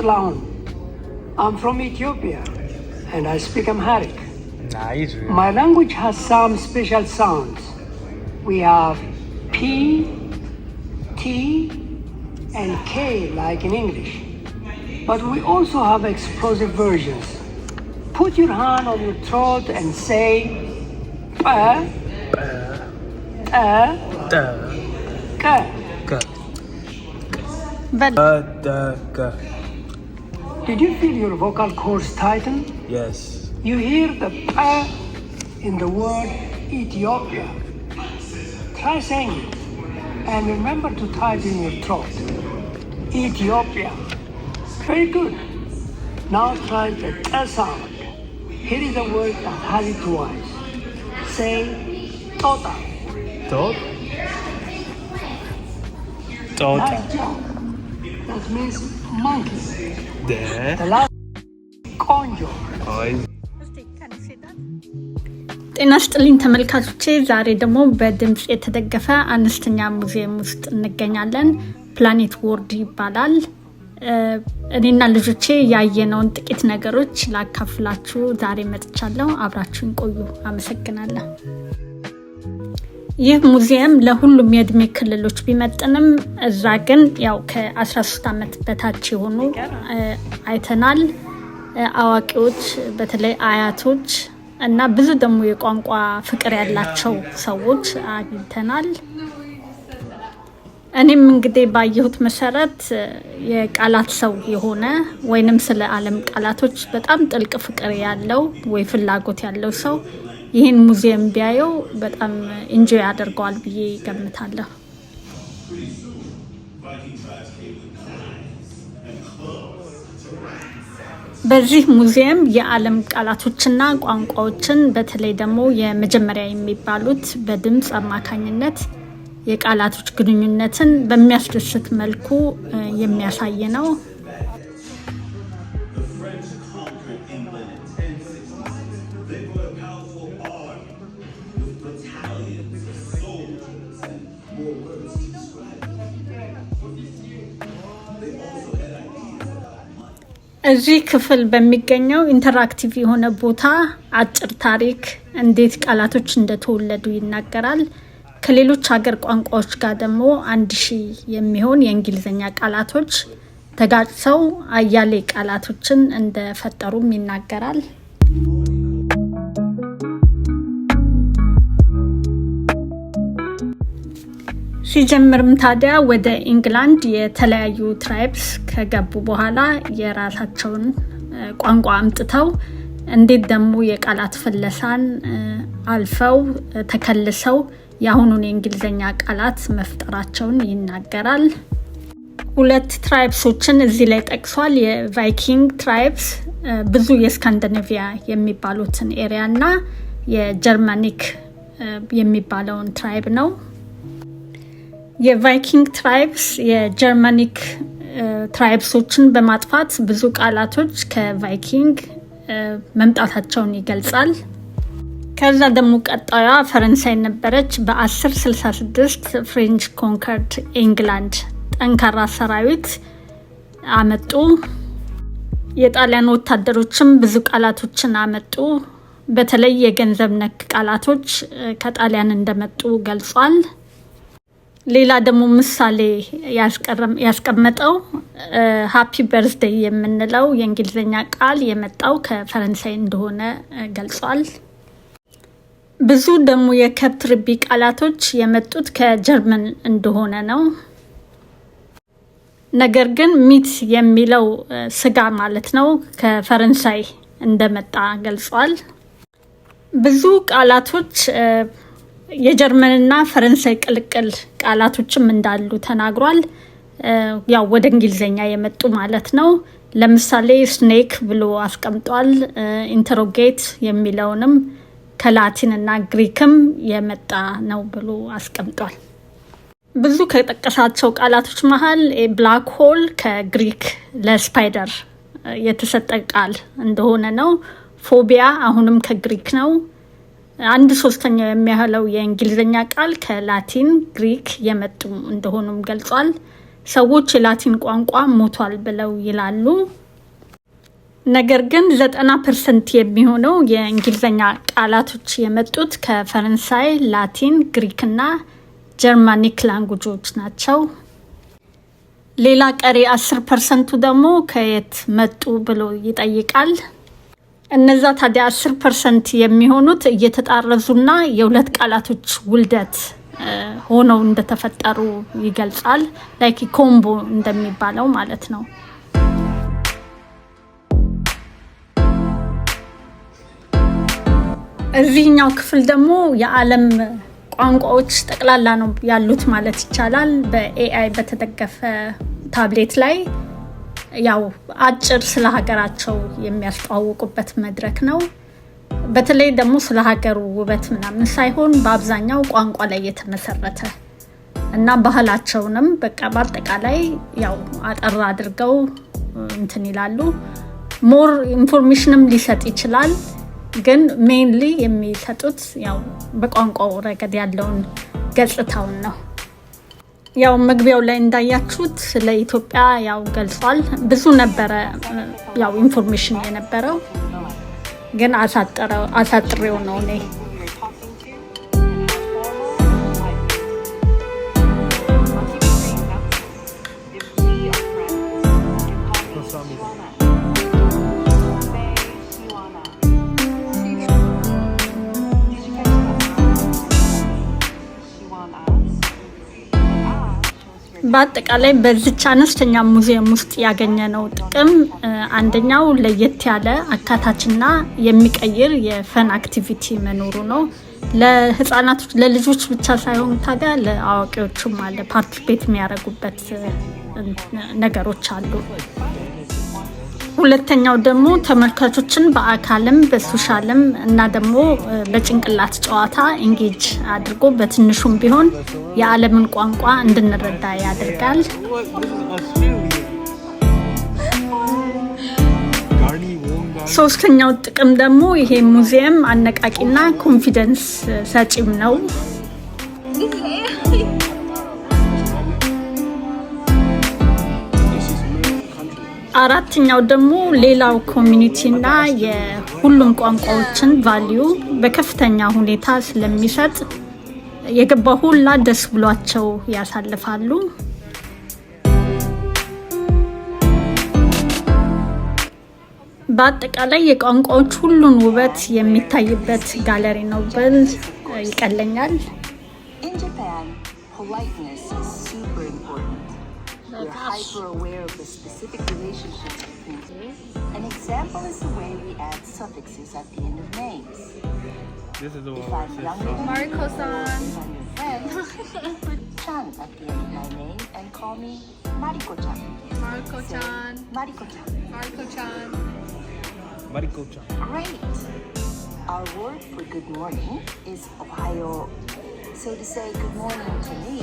Tlaon. I'm from Ethiopia and I speak Amharic. Nice. My language has some special sounds. We have P, T, and K like in English. But we also have explosive versions. Put your hand on your throat and say Did you feel your vocal cords tighten? Yes. You hear the P in the word Ethiopia. Try saying it and remember to tighten your throat. Ethiopia. Very good. Now try the T sound. Here is a word that has it twice. Say Tota. Tot? Nice job. That means monkey. There. The last Konjo. ጤና ይስጥልኝ ተመልካቾቼ፣ ዛሬ ደግሞ በድምጽ የተደገፈ አነስተኛ ሙዚየም ውስጥ እንገኛለን። ፕላኔት ወርድ ይባላል። እኔና ልጆቼ ያየነውን ጥቂት ነገሮች ላካፍላችሁ ዛሬ መጥቻለሁ። አብራችሁን ቆዩ። አመሰግናለሁ። ይህ ሙዚየም ለሁሉም የእድሜ ክልሎች ቢመጥንም እዛ ግን ያው ከ13 ዓመት በታች የሆኑ አይተናል። አዋቂዎች በተለይ አያቶች እና ብዙ ደግሞ የቋንቋ ፍቅር ያላቸው ሰዎች አግኝተናል። እኔም እንግዲህ ባየሁት መሰረት የቃላት ሰው የሆነ ወይንም ስለ ዓለም ቃላቶች በጣም ጥልቅ ፍቅር ያለው ወይ ፍላጎት ያለው ሰው ይህን ሙዚየም ቢያየው በጣም ኢንጆይ ያደርገዋል ብዬ ገምታለሁ። በዚህ ሙዚየም የዓለም ቃላቶችና ቋንቋዎችን በተለይ ደግሞ የመጀመሪያ የሚባሉት በድምጽ አማካኝነት የቃላቶች ግንኙነትን በሚያስደስት መልኩ የሚያሳይ ነው። እዚህ ክፍል በሚገኘው ኢንተራክቲቭ የሆነ ቦታ አጭር ታሪክ እንዴት ቃላቶች እንደተወለዱ ይናገራል። ከሌሎች ሀገር ቋንቋዎች ጋር ደግሞ 1000 የሚሆን የእንግሊዘኛ ቃላቶች ተጋጭተው አያሌ ቃላቶችን እንደፈጠሩም ይናገራል። ሲጀምርም ታዲያ ወደ ኢንግላንድ የተለያዩ ትራይብስ ከገቡ በኋላ የራሳቸውን ቋንቋ አምጥተው እንዴት ደግሞ የቃላት ፍለሳን አልፈው ተከልሰው የአሁኑን የእንግሊዘኛ ቃላት መፍጠራቸውን ይናገራል። 2 ትራይብሶችን እዚህ ላይ ጠቅሷል። የቫይኪንግ ትራይብስ ብዙ የስካንዲኔቪያ የሚባሉትን ኤሪያ እና የጀርመኒክ የሚባለውን ትራይብ ነው። የቫይኪንግ ትራይብስ የጀርመኒክ ትራይብሶችን በማጥፋት ብዙ ቃላቶች ከቫይኪንግ መምጣታቸውን ይገልጻል። ከዛ ደግሞ ቀጣዩ ፈረንሳይ ነበረች። በ1066 ፍሬንች ኮንከርድ ኢንግላንድ ጠንካራ ሰራዊት አመጡ። የጣሊያን ወታደሮችም ብዙ ቃላቶችን አመጡ። በተለይ የገንዘብ ነክ ቃላቶች ከጣሊያን እንደመጡ ገልጿል። ሌላ ደግሞ ምሳሌ ያስቀመጠው ሃፒ በርዝዴይ የምንለው የእንግሊዘኛ ቃል የመጣው ከፈረንሳይ እንደሆነ ገልጿል። ብዙ ደግሞ የከብት ርቢ ቃላቶች የመጡት ከጀርመን እንደሆነ ነው። ነገር ግን ሚት የሚለው ስጋ ማለት ነው ከፈረንሳይ እንደመጣ ገልጿል። ብዙ ቃላቶች የጀርመንና ፈረንሳይ ቅልቅል ቃላቶችም እንዳሉ ተናግሯል። ያው ወደ እንግሊዘኛ የመጡ ማለት ነው። ለምሳሌ ስኔክ ብሎ አስቀምጧል። ኢንተሮጌት የሚለውንም ከላቲን እና ግሪክም የመጣ ነው ብሎ አስቀምጧል። ብዙ ከጠቀሳቸው ቃላቶች መሃል ብላክ ሆል ከግሪክ ለስፓይደር የተሰጠ ቃል እንደሆነ ነው። ፎቢያ አሁንም ከግሪክ ነው። 1/3 የሚያህለው የእንግሊዘኛ ቃል ከላቲን ግሪክ የመጡ እንደሆኑም ገልጿል። ሰዎች የላቲን ቋንቋ ሞቷል ብለው ይላሉ። ነገር ግን 90% የሚሆነው የእንግሊዝኛ ቃላቶች የመጡት ከፈረንሳይ፣ ላቲን፣ ግሪክ እና ጀርማኒክ ላንጉጆች ናቸው። ሌላ ቀሪ 10% ደግሞ ከየት መጡ ብሎ ይጠይቃል። እነዛ ታዲያ 10% የሚሆኑት እየተጣረዙና የሁለት ቃላቶች ውልደት ሆነው እንደተፈጠሩ ይገልጻል። ላይክ ኮምቦ እንደሚባለው ማለት ነው። እዚህኛው ክፍል ደግሞ የዓለም ቋንቋዎች ጠቅላላ ነው ያሉት ማለት ይቻላል። በኤአይ በተደገፈ ታብሌት ላይ ያው አጭር ስለ ሀገራቸው የሚያስተዋውቁበት መድረክ ነው። በተለይ ደግሞ ስለ ሀገሩ ውበት ምናምን ሳይሆን በአብዛኛው ቋንቋ ላይ የተመሰረተ እና ባህላቸውንም በቃ በአጠቃላይ ያው አጠር አድርገው እንትን ይላሉ። ሞር ኢንፎርሜሽንም ሊሰጥ ይችላል፣ ግን ሜንሊ የሚሰጡት ያው በቋንቋው ረገድ ያለውን ገጽታውን ነው። ያው መግቢያው ላይ እንዳያችሁት ስለ ኢትዮጵያ ያው ገልጿል። ብዙ ነበረ ያው ኢንፎርሜሽን የነበረው፣ ግን አሳጥሬው ነው እኔ። በአጠቃላይ በዚች አነስተኛ ሙዚየም ውስጥ ያገኘነው ጥቅም አንደኛው ለየት ያለ አካታችና የሚቀይር የፈን አክቲቪቲ መኖሩ ነው። ለህፃናቶች ለልጆች ብቻ ሳይሆን ታዲያ ለአዋቂዎችም አለ ፓርቲሲፔት የሚያደርጉበት ነገሮች አሉ። ሁለተኛው ደግሞ ተመልካቾችን በአካልም በሶሻልም እና ደግሞ በጭንቅላት ጨዋታ ኢንጌጅ አድርጎ በትንሹም ቢሆን የዓለምን ቋንቋ እንድንረዳ ያደርጋል። ሶስተኛው ጥቅም ደግሞ ይሄ ሙዚየም አነቃቂና ኮንፊደንስ ሰጪም ነው። አራተኛው ደግሞ ሌላው ኮሚኒቲና የሁሉም ቋንቋዎችን ቫልዩ በከፍተኛ ሁኔታ ስለሚሰጥ የገባ ሁላ ደስ ብሏቸው ያሳልፋሉ። በአጠቃላይ የቋንቋዎች ሁሉን ውበት የሚታይበት ጋለሪ ነው ብል ይቀለኛል። We're hyper aware of the specific relationships between things. An example is the way we add suffixes at the end of names. This is the If one I'm that young, says Mariko-san. If I'm your friend, put chan at the end of my name and call me Mariko-chan. Mariko-chan. Say, Mariko-chan. Mariko-chan. Mariko-chan. Great. Our word for good morning is Ohayo. So to say good morning to me,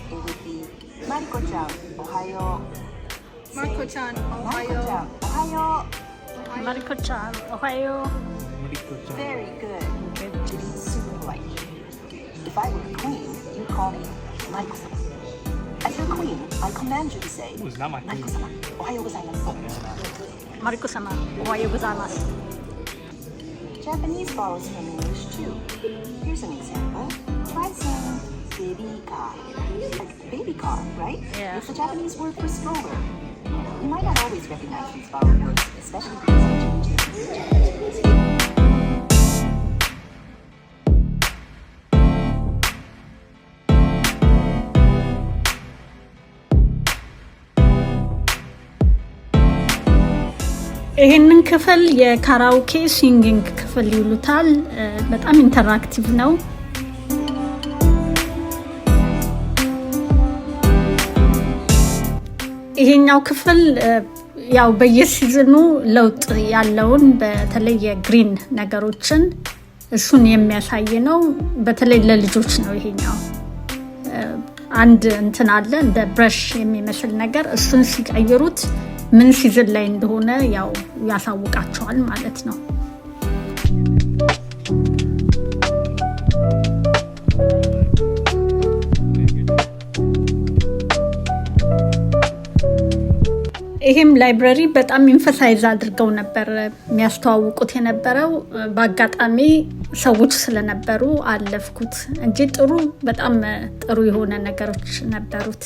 it would be Mariko-chan, Ohayo. Mariko-chan, Ohayo. Mariko-chan, Ohayo. ማሪኮቻን ኦሃዮ። Mariko-chan. Very good. It is super polite. If I were a queen, you'd call me Mariko-sama. As your queen, I command you to say Ooh, it's not my queen. Mariko-sama, Ohayo gozaimasu. ማሪኮ-sama ኦሃዮ ጎዛይማስ። Japanese borrows from English too. Here's an example. Try saying baby car. Like baby car, right? Yeah. It's the Japanese word for stroller. You might not always recognize these borrowed words, especially because they change in Japanese. ይህንን ክፍል የካራኦኬ ሲንጊንግ ክፍል ይሉታል። በጣም ኢንተራክቲቭ ነው። ይሄኛው ክፍል ያው በየሲዝኑ ለውጥ ያለውን በተለይ የግሪን ነገሮችን እሱን የሚያሳይ ነው። በተለይ ለልጆች ነው። ይሄኛው አንድ እንትን አለ እንደ ብረሽ የሚመስል ነገር፣ እሱን ሲቀይሩት ምን ሲዝን ላይ እንደሆነ ያው ያሳውቃቸዋል ማለት ነው። ይሄም ላይብረሪ በጣም ኢንፈሳይዝ አድርገው ነበር የሚያስተዋውቁት የነበረው። በአጋጣሚ ሰዎች ስለነበሩ አለፍኩት እንጂ በጣም ጥሩ የሆነ ነገሮች ነበሩት።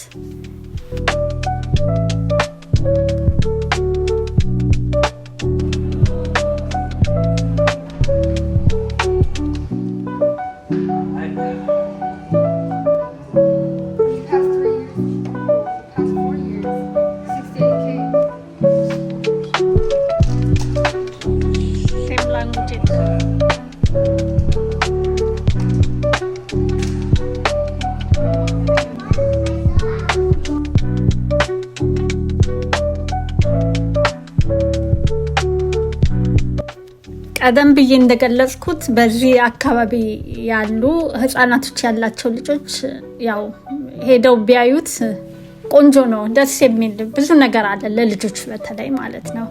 ቀደም ብዬ እንደገለጽኩት በዚህ አካባቢ ያሉ ህፃናቶች ያላቸው ልጆች ያው ሄደው ቢያዩት ቆንጆ ነው፣ ደስ የሚል ብዙ ነገር አለ ለልጆች በተለይ ማለት ነው።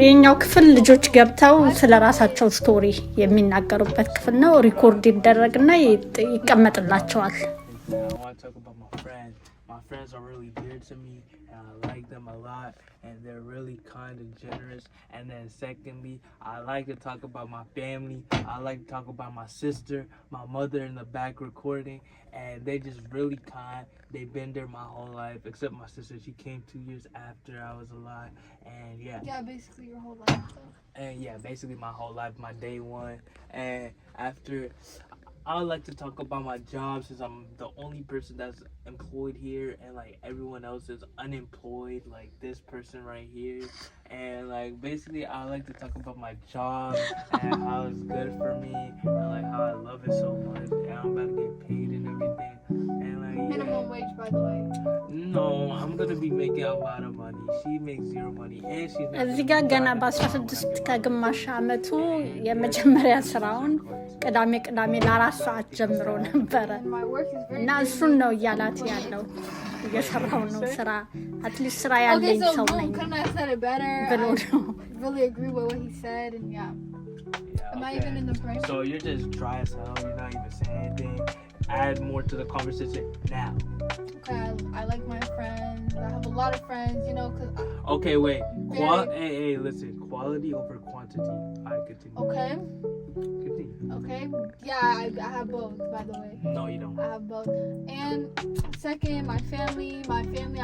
የኛው ክፍል ልጆች ገብተው ስለራሳቸው ስቶሪ የሚናገሩበት ክፍል ነው። ሪኮርድ ይደረግና ይቀመጥላቸዋል። My friends are really dear to me and I like them a lot and they're really kind and generous. And then secondly, I like to talk about my family. I like to talk about my sister, my mother in the back recording, and they just really kind. They've been there my whole life, except my sister. She came 2 years after I was alive, and yeah, basically your whole life though. And yeah, basically my whole life, my day one. And after, I would like to talk about my job since I'm the only person that's employed here and like everyone else is unemployed, like this person right here. And like basically I like to talk about my job and how it's good for me and like how I love it so much and I'm about to get paid and everything. And like minimum wage, by the way. No, I'm gonna be making a lot of money. She makes zero money and she's not. እዚህ ጋር ገና በ16 ከግማሽ አመቱ የመጀመሪያ ስራውን ቅዳሜ ለ4 ሰዓት ጀምሮ ነበር እና እሱን ነው ያላት ያለው እየሰራው ነው ስራ አትሊስት ስራ ያለኝ ሰው ነኝ ብሎ ነው። Really agree with what he said and yeah. Am I even in the frame? So you're just dry as hell, you're not even saying anything. Add more to the conversation now. Okay, I like my friends. I have a lot of friends, you know, cause okay, wait. Hey, listen. Quality over quantity. I continue. Okay. Continue. Okay. Yeah, I have both, by the way. No, you don't. I have both. And second, my family.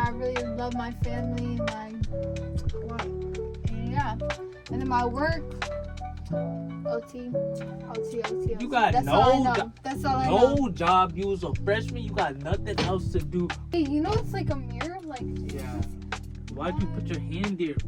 I really love my family. And yeah. And then my work. OT. You got That's no all I know. That's all I know. No job. You was a freshman. You got nothing else to do. Hey, you know it's like a mirror, like. Yeah. Why'd you put your hand there?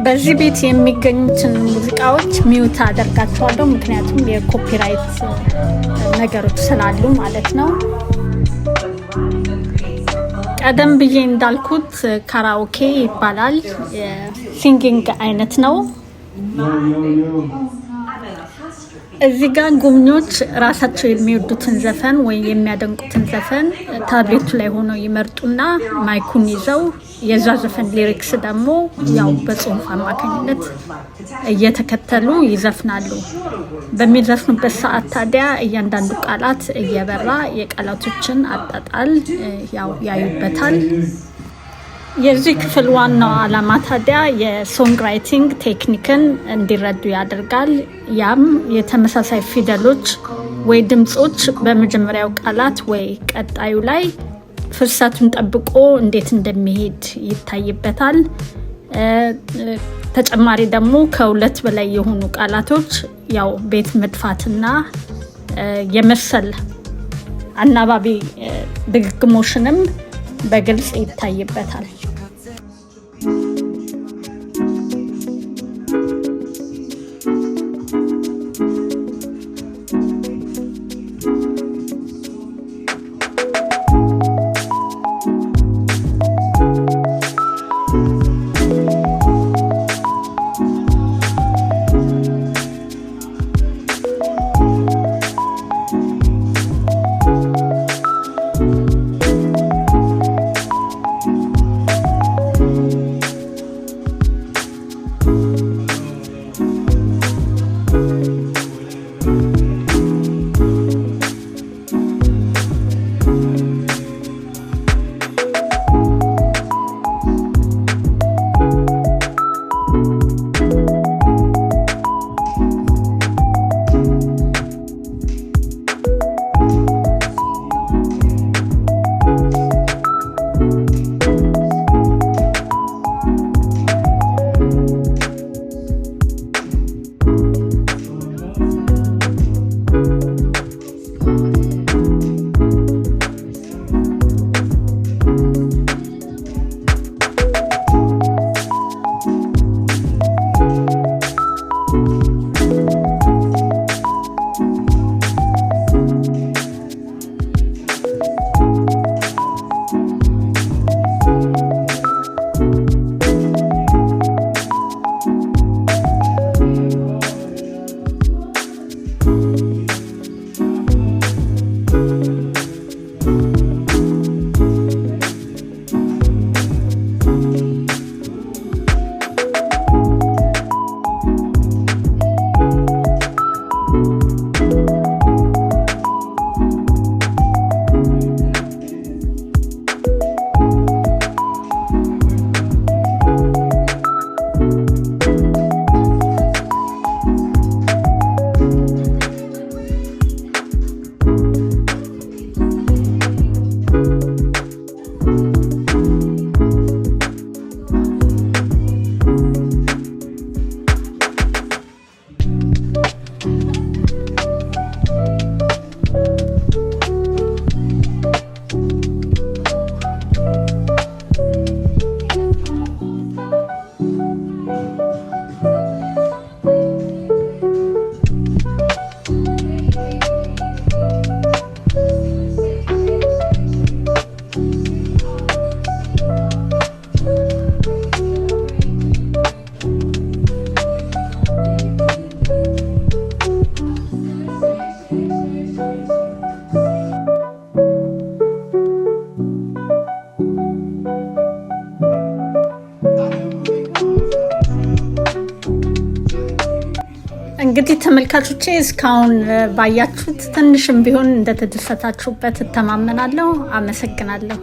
በዚህ ቤት የሚገኙትን ሙዚቃዎች ሚውት አደርጋቸዋለሁ ምክንያቱም የኮፒራይት ነገሮች ስላሉ ማለት ነው። ቀደም ብዬ እንዳልኩት ካራኦኬ ይባላል። የሲንጊንግ አይነት ነው። እዚህ ጋር ጎብኚዎች ራሳቸው የሚወዱትን ዘፈን ወይ የሚያደንቁትን ዘፈን ታብሌቱ ላይ ሆነው ይመርጡና ማይኩን ይዘው የዛ ዘፈን ሊሪክስ ደግሞ ያው በጽሁፍ አማካኝነት እየተከተሉ ይዘፍናሉ። በሚዘፍኑበት ሰዓት ታዲያ እያንዳንዱ ቃላት እየበራ የቃላቶችን አጣጣል ያው ያዩበታል። የዚህ ክፍል ዋናው ዓላማ ታዲያ የሶንግ ራይቲንግ ቴክኒክን እንዲረዱ ያደርጋል። ያም የተመሳሳይ ፊደሎች ወይ ድምጾች በመጀመሪያው ቃላት ወይ ቀጣዩ ላይ ፍሰቱን ጠብቆ እንዴት እንደሚሄድ ይታይበታል። ተጨማሪ ደግሞ ከሁለት በላይ የሆኑ ቃላቶች ያው ቤት መድፋትና የመሰል አናባቢ ድግግሞሽንም በግልጽ ይታይበታል። እንግዲህ ተመልካቾቼ እስካሁን ባያችሁት ትንሽም ቢሆን እንደተደሰታችሁበት እተማመናለሁ። አመሰግናለሁ።